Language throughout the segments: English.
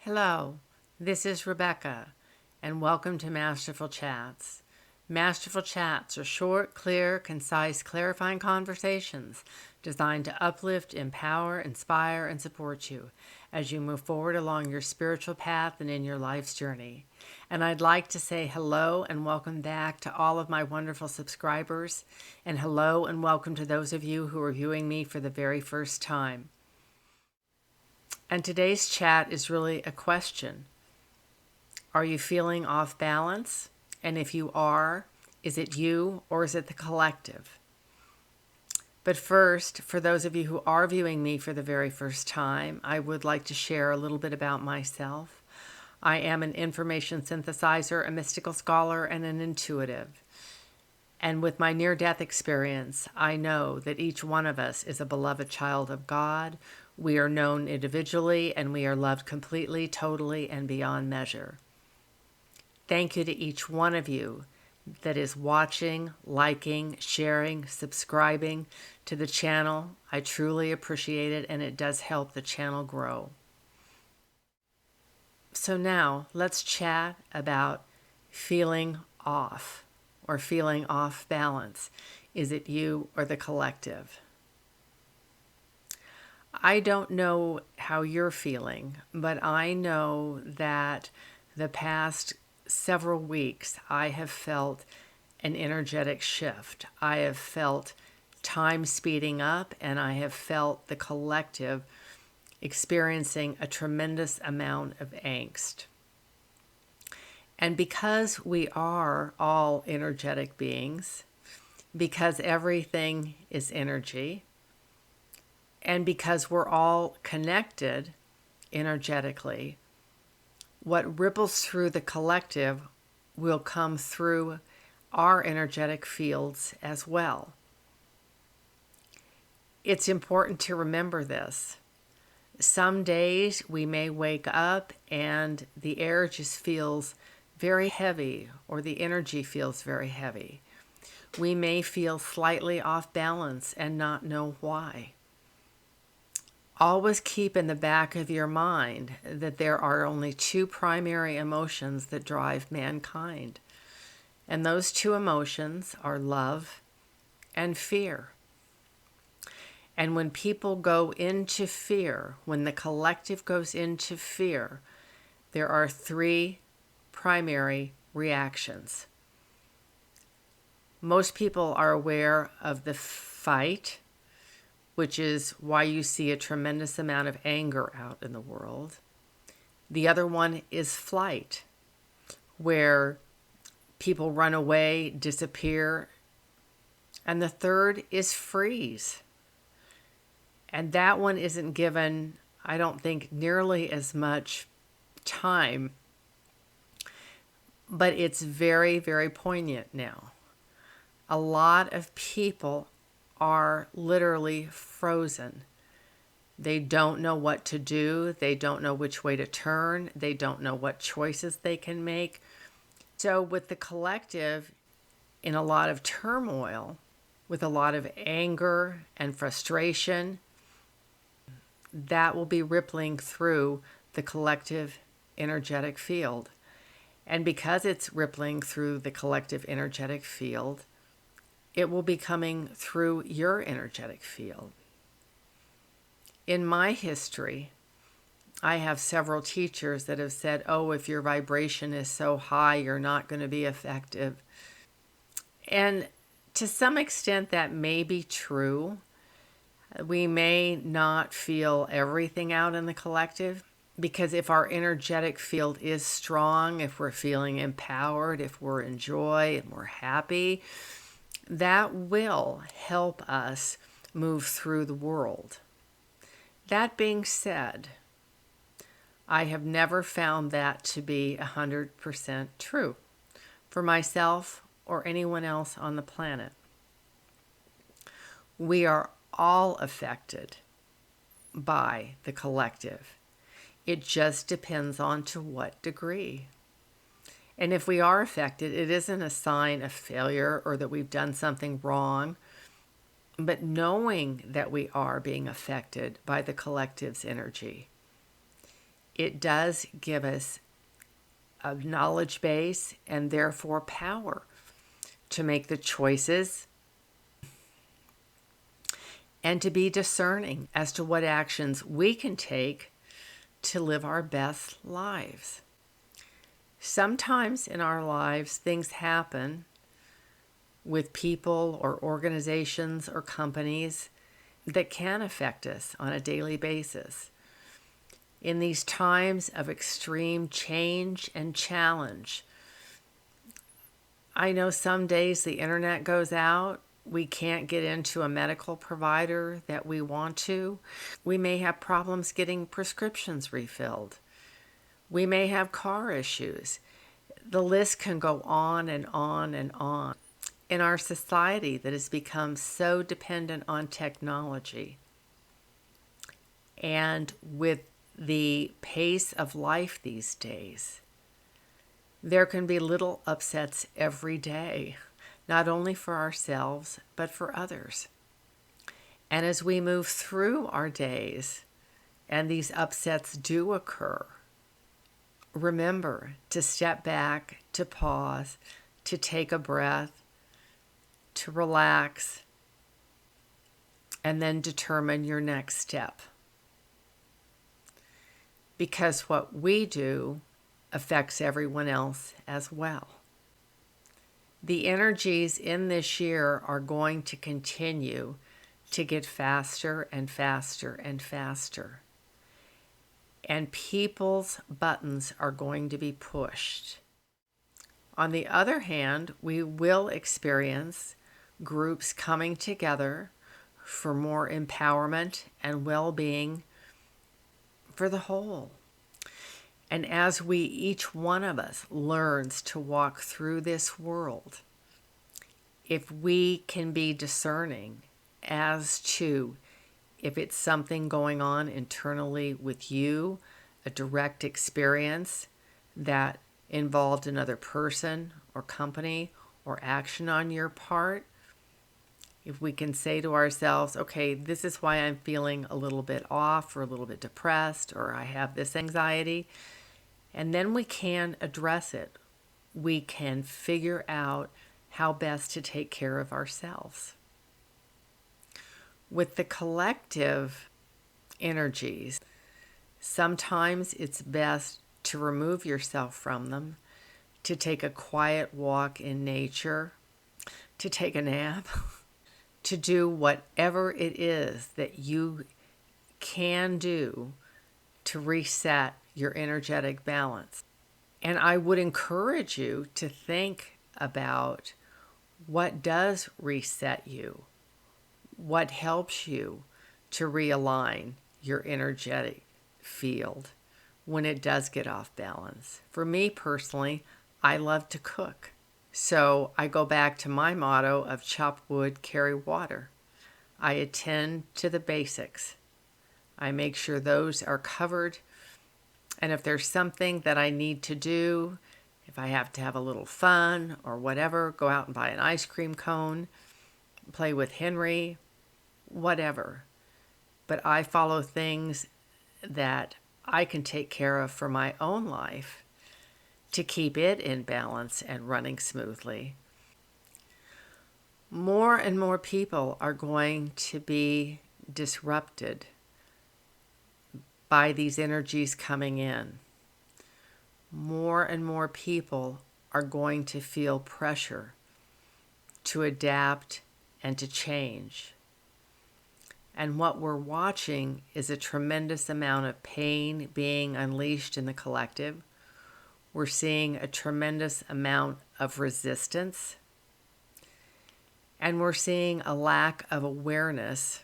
Hello, this is Rebecca, and welcome to Masterful Chats. Masterful Chats are short, clear, concise, clarifying conversations designed to uplift, empower, inspire, and support you as you move forward along your spiritual path and in your life's journey. And I'd like to say hello and welcome back to all of my wonderful subscribers, and hello and welcome to those of you who are viewing me for the very first time. And today's chat is really a question. Are you feeling off balance? And if you are, is it you or is it the collective? But first, for those of you who are viewing me for the very first time, I would like to share a little bit about myself. I am an information synthesizer, a mystical scholar, and an intuitive. And with my near-death experience, I know that each one of us is a beloved child of God. We are known individually, and we are loved completely, totally, and beyond measure. Thank you to each one of you that is watching, liking, sharing, subscribing to the channel. I truly appreciate it, and it does help the channel grow. So now, let's chat about feeling off or feeling off balance. Is it you or the collective? I don't know how you're feeling, but I know that the past several weeks I have felt an energetic shift. I have felt time speeding up, and I have felt the collective experiencing a tremendous amount of angst. And because we are all energetic beings, because everything is energy, and because we're all connected energetically, what ripples through the collective will come through our energetic fields as well. It's important to remember this. Some days we may wake up and the air just feels very heavy, or the energy feels very heavy. We may feel slightly off balance and not know why. Always keep in the back of your mind that there are only two primary emotions that drive mankind. And those two emotions are love and fear. And when people go into fear, when the collective goes into fear, there are three primary reactions. Most people are aware of the fight, which is why you see a tremendous amount of anger out in the world. The other one is flight, where people run away, disappear. And the third is freeze. And that one isn't given, I don't think, nearly as much time, but it's very, very poignant now. A lot of people are literally frozen. They don't know what to do. They don't know which way to turn. They don't know what choices they can make. So with the collective in a lot of turmoil, with a lot of anger and frustration, that will be rippling through the collective energetic field. And because it's rippling through the collective energetic field, it will be coming through your energetic field. In my history, I have several teachers that have said, oh, if your vibration is so high, you're not going to be effective. And to some extent, that may be true. We may not feel everything out in the collective, because if our energetic field is strong, if we're feeling empowered, if we're in joy and we're happy, that will help us move through the world. That being said, I have never found that to be 100% true for myself or anyone else on the planet. We are all affected by the collective. It just depends on to what degree. And if we are affected, it isn't a sign of failure or that we've done something wrong, but knowing that we are being affected by the collective's energy it does give us a knowledge base and therefore power to make the choices and to be discerning as to what actions we can take to live our best lives. Sometimes in our lives, things happen with people or organizations or companies that can affect us on a daily basis. In these times of extreme change and challenge, I know some days the internet goes out. We can't get into a medical provider that we want to. We may have problems getting prescriptions refilled. We may have car issues. The list can go on and on and on. In our society that has become so dependent on technology, and with the pace of life these days, there can be little upsets every day, not only for ourselves, but for others. And as we move through our days, and these upsets do occur, remember to step back, to pause, to take a breath, to relax, and then determine your next step. Because what we do affects everyone else as well. The energies in this year are going to continue to get faster and faster and faster. And people's buttons are going to be pushed. On the other hand, we will experience groups coming together for more empowerment and well-being for the whole. And as we, each one of us, learns to walk through this world, if we can be discerning as to if it's something going on internally with you, a direct experience that involved another person or company or action on your part, if we can say to ourselves, okay, this is why I'm feeling a little bit off or a little bit depressed, or I have this anxiety, and then we can address it. We can figure out how best to take care of ourselves. With the collective energies, sometimes it's best to remove yourself from them, to take a quiet walk in nature, to take a nap, to do whatever it is that you can do to reset your energetic balance. And I would encourage you to think about what does reset you, what helps you to realign your energetic field when it does get off balance. For me personally, I love to cook. So I go back to my motto of chop wood, carry water. I attend to the basics. I make sure those are covered. And if there's something that I need to do, if I have to have a little fun or whatever, go out and buy an ice cream cone, play with Henry, whatever. But I follow things that I can take care of for my own life to keep it in balance and running smoothly. More and more people are going to be disrupted by these energies coming in. More and more people are going to feel pressure to adapt and to change. And what we're watching is a tremendous amount of pain being unleashed in the collective. We're seeing a tremendous amount of resistance. And we're seeing a lack of awareness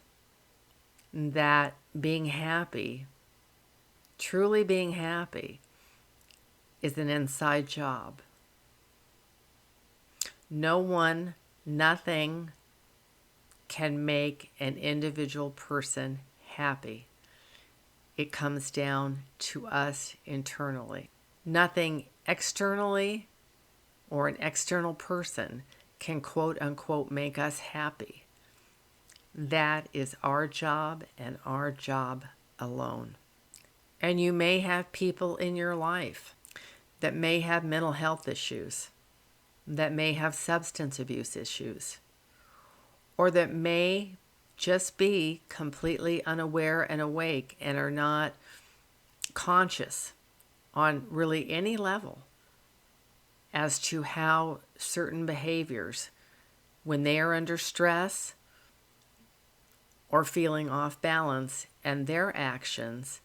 that being happy, truly being happy, is an inside job. No one, nothing can make an individual person happy. It comes down to us internally. Nothing externally or an external person can quote unquote make us happy. That is our job and our job alone. And you may have people in your life that may have mental health issues, that may have substance abuse issues, or that may just be completely unaware and awake and are not conscious on really any level as to how certain behaviors, when they are under stress or feeling off balance, and their actions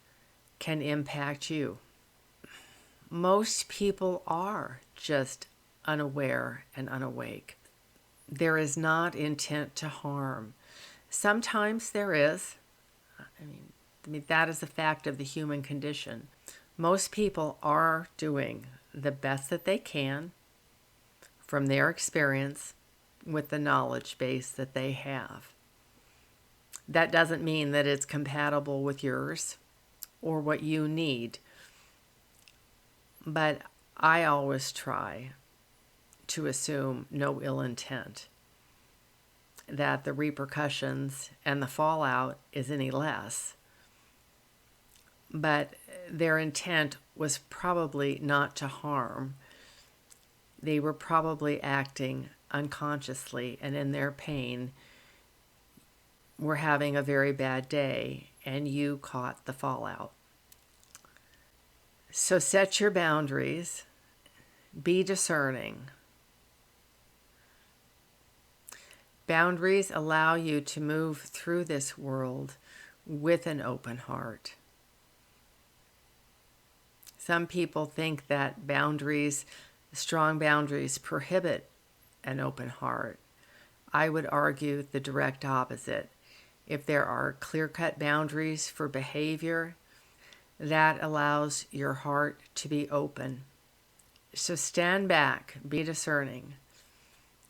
can impact you. Most people are just unaware and unawake. There is not intent to harm. Sometimes there is. I mean, that is a fact of the human condition. Most people are doing the best that they can from their experience with the knowledge base that they have. That doesn't mean that it's compatible with yours or what you need. But I always try to assume no ill intent, that the repercussions and the fallout is any less. But their intent was probably not to harm. They were probably acting unconsciously, and in their pain were having a very bad day, and you caught the fallout. So set your boundaries. Be discerning. Boundaries allow you to move through this world with an open heart. Some people think that strong boundaries prohibit an open heart. I would argue the direct opposite. If there are clear-cut boundaries for behavior, that allows your heart to be open. So stand back, be discerning.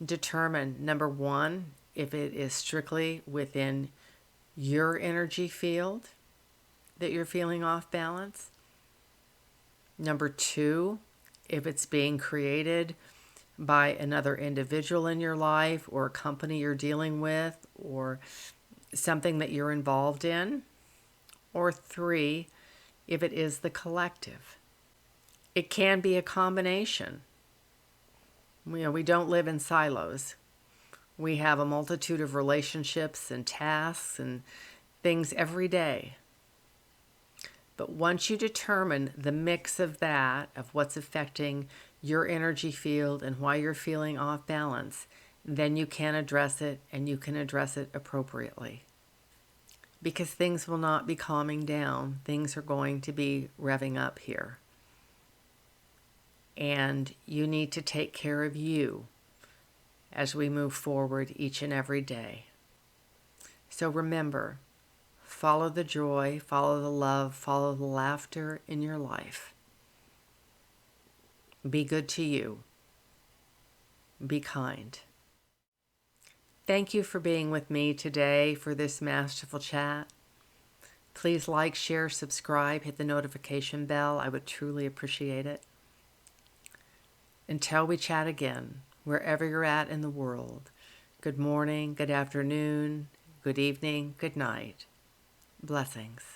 Determine, number one, if it is strictly within your energy field that you're feeling off balance. Number two, if it's being created by another individual in your life or a company you're dealing with or something that you're involved in. Or three, if it is the collective. It can be a combination. We don't live in silos. We have a multitude of relationships and tasks and things every day. But once you determine the mix of that, of what's affecting your energy field and why you're feeling off balance, then you can address it, and you can address it appropriately. Because things will not be calming down. Things are going to be revving up here. And you need to take care of you as we move forward each and every day. So remember, follow the joy, follow the love, follow the laughter in your life. Be good to you. Be kind. Thank you for being with me today for this Masterful Chat. Please like, share, subscribe, hit the notification bell. I would truly appreciate it. Until we chat again, wherever you're at in the world, good morning, good afternoon, good evening, good night. Blessings.